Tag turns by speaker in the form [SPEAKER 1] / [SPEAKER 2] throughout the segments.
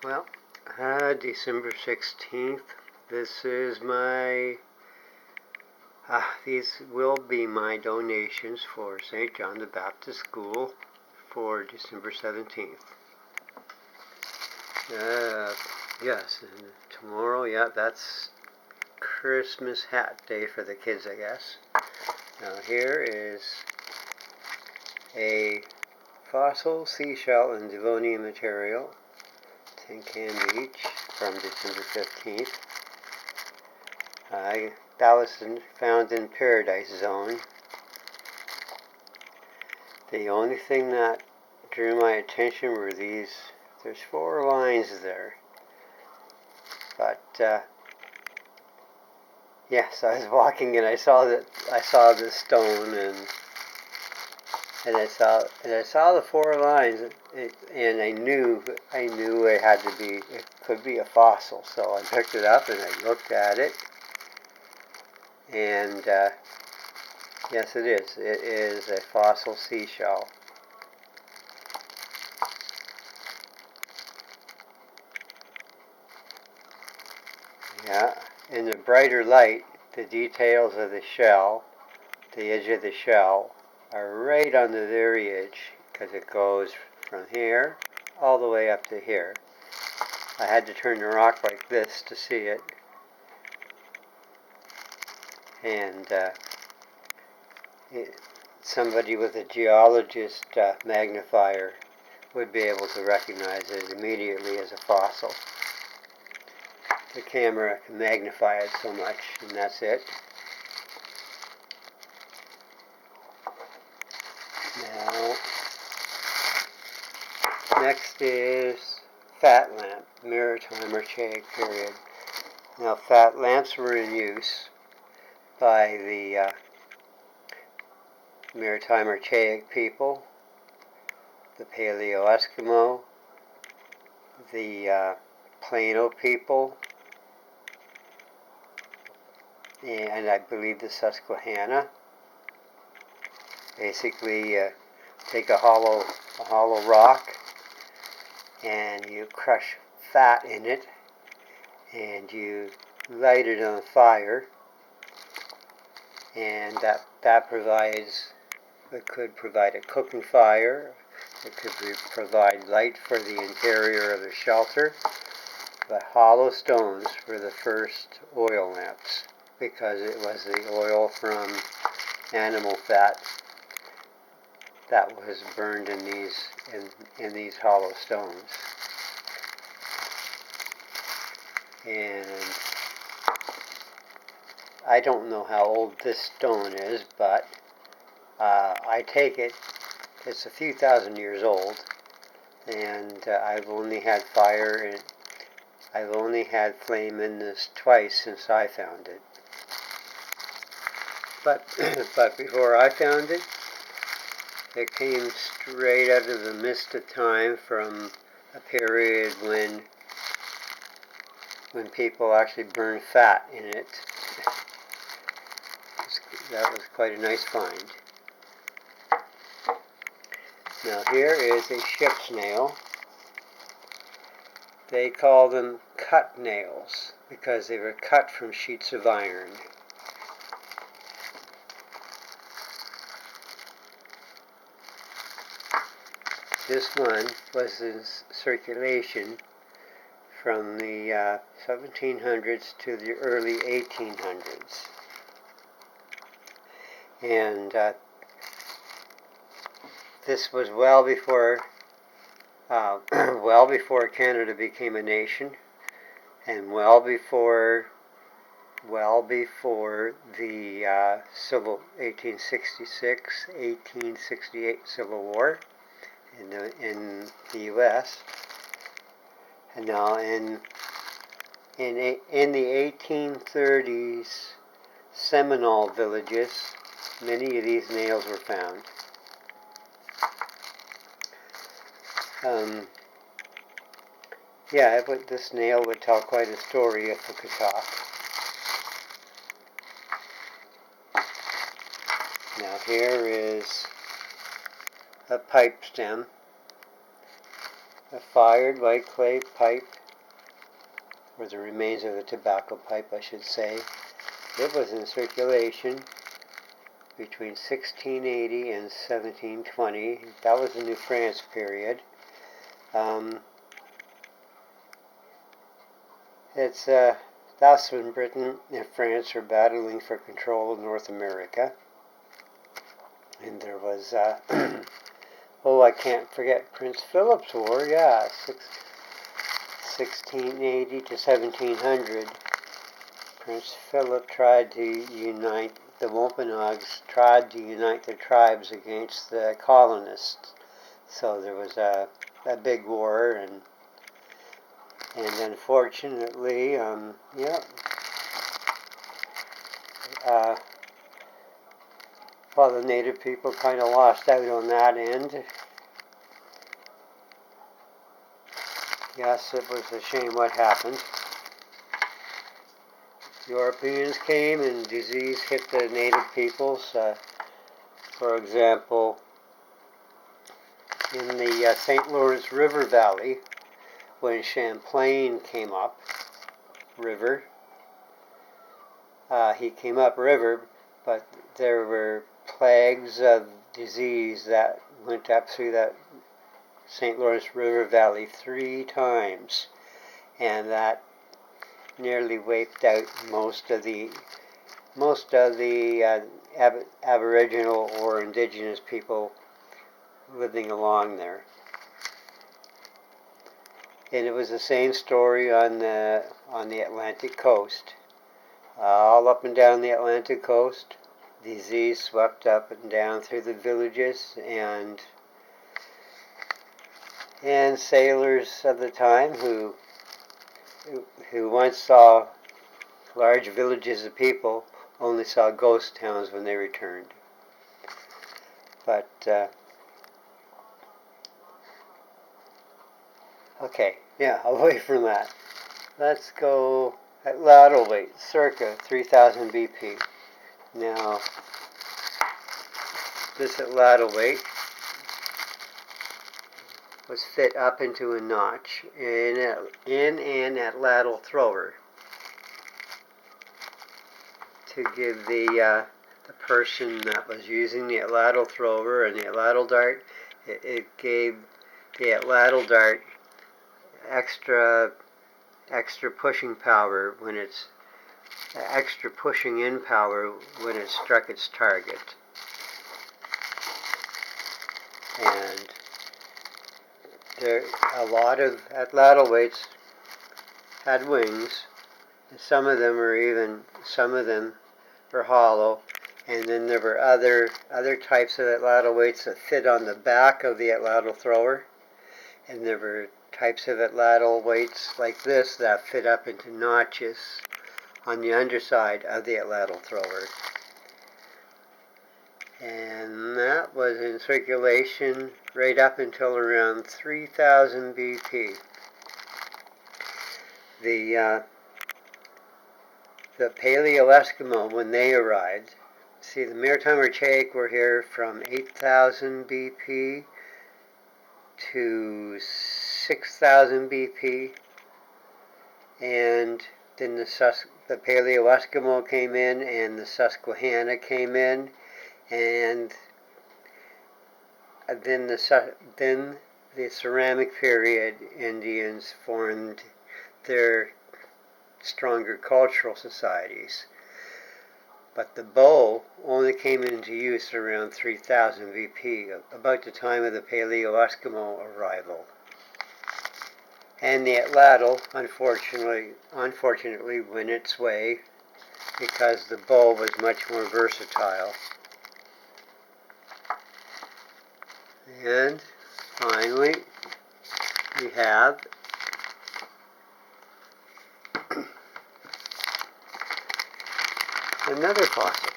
[SPEAKER 1] Well, December 16th. This is these will be my donations for St. John the Baptist School for December 17th. Yes, and tomorrow, that's Christmas hat day for the kids, I guess. Now here is a fossil, seashell, and Devonian material, 10 cans each, from December 15th. That was found in Paradise Zone. The only thing that drew my attention were these. There's 4 lines there. But yes, I was walking and I saw this stone and I saw the 4 lines, and I knew it could be a fossil. So I picked it up and I looked at it, and yes, it is. It is a fossil seashell. Yeah, in the brighter light, the details of the shell, the edge of the shell, are right on the very edge, because it goes from here all the way up to here. I had to turn the rock like this to see it, and somebody with a geologist magnifier would be able to recognize it immediately as a fossil. The camera can magnify it so much, and that's it. Now, next is fat lamp, Maritime Archaic period. Now, fat lamps were in use by the Maritime Archaic people, the Paleo-Eskimo, the Plano people, and I believe the Susquehanna. Basically, take a hollow rock and you crush fat in it, and you light it on fire, and that could provide a cooking fire. It could provide light for the interior of the shelter. The hollow stones were the first oil lamps, because it was the oil from animal fat that was burned in these hollow stones. And I don't know how old this stone is, but I take it's a few thousand years old, and I've only had flame in this twice since I found it. But before I found it, it came straight out of the mist of time from a period when people actually burned fat in it. That was quite a nice find. Now here is a ship's nail. They call them cut nails because they were cut from sheets of iron. This one was in circulation from the 1700s to the early 1800s. And this was well before Canada became a nation, and well before the 1866-1868 Civil War in the U.S. And now in the 1830s Seminole villages, many of these nails were found. This nail would tell quite a story if it could talk. Now here is a pipe stem, A fired white clay pipe, or the remains of a tobacco pipe, I should say. It was in circulation between 1680 and 1720. That was the New France period. That's when Britain and France were battling for control of North America. And there was, I can't forget Prince Philip's War, 1680 to 1700. Prince Philip tried to unite, the Wampanoags tried to unite the tribes against the colonists. So there was a big war, and unfortunately, the native people kind of lost out on that end. Yes, it was a shame what happened. Europeans came and disease hit the native peoples. For example, in the St. Lawrence River Valley, when Champlain came up river, he came up river, but there were plagues of disease that went up through that St. Lawrence River Valley 3 times, and that nearly wiped out most of the Aboriginal or indigenous people living along there. And it was the same story on the Atlantic coast. All up and down the Atlantic coast, disease swept up and down through the villages, and sailors of the time who once saw large villages of people only saw ghost towns when they returned. But away from that. Let's go at lateral weight, circa 3000 BP. Now, this at lateral weight was fit up into a notch in an atlatl thrower to give the person that was using the atlatl thrower and the atlatl dart, it gave the atlatl dart extra pushing power when it's extra pushing in power when it struck its target. And a lot of atlatl weights had wings, and some of them were hollow, and then there were other types of atlatl weights that fit on the back of the atlatl thrower, and there were types of atlatl weights like this that fit up into notches on the underside of the atlatl thrower. And that was in circulation right up until around 3000 BP. The Paleo-Eskimo, when they arrived, the Maritime Archaic were here from 8000 BP to 6000 BP, and then the Paleo-Eskimo came in, and the Susquehanna came in, and then the Ceramic period Indians formed their stronger cultural societies. But the bow only came into use around 3000 BP, about the time of the Paleo-Eskimo arrival. And the atlatl, unfortunately went its way because the bow was much more versatile. And finally, we have another fossil.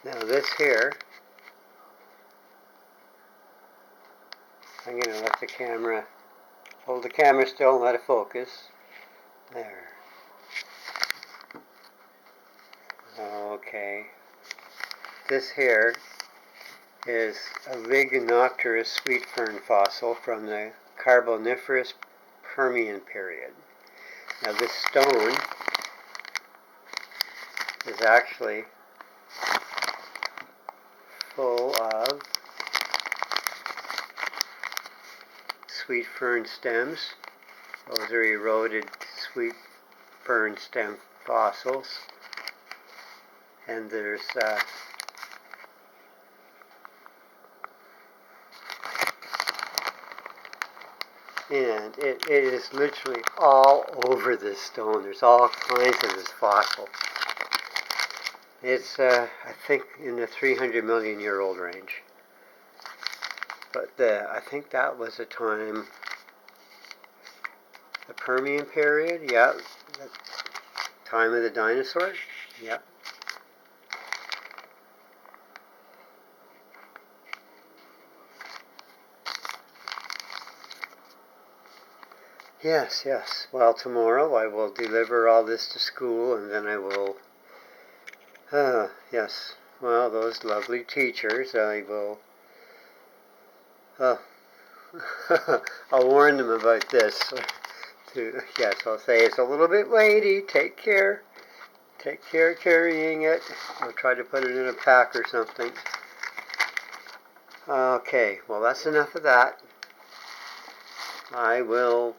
[SPEAKER 1] Now this here, I'm going to let the camera, hold the camera still and let it focus. There. Okay. This here is a Ligonopterus sweet fern fossil from the Carboniferous Permian period. Now this stone is actually full of sweet fern stems. Those are eroded sweet fern stem fossils. And there's and it is literally all over this stone. There's all kinds of this fossil. It's, I think, in the 300 million year old range. But I think that was the time, the Permian period, yeah, the time of the dinosaurs, yeah. Yes, yes. Well, tomorrow I will deliver all this to school, and then I will, yes, well, those lovely teachers, I will, I'll warn them about this. Yes, I'll say it's a little bit weighty, take care carrying it. I'll try to put it in a pack or something. Okay, well, that's enough of that. I will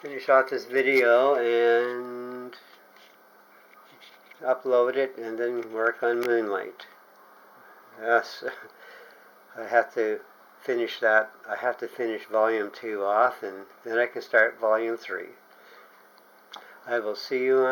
[SPEAKER 1] finish off this video and upload it and then work on Moonlight. Yes, I have to finish that. I have to finish volume 2 off, and then I can start volume 3. I will see you on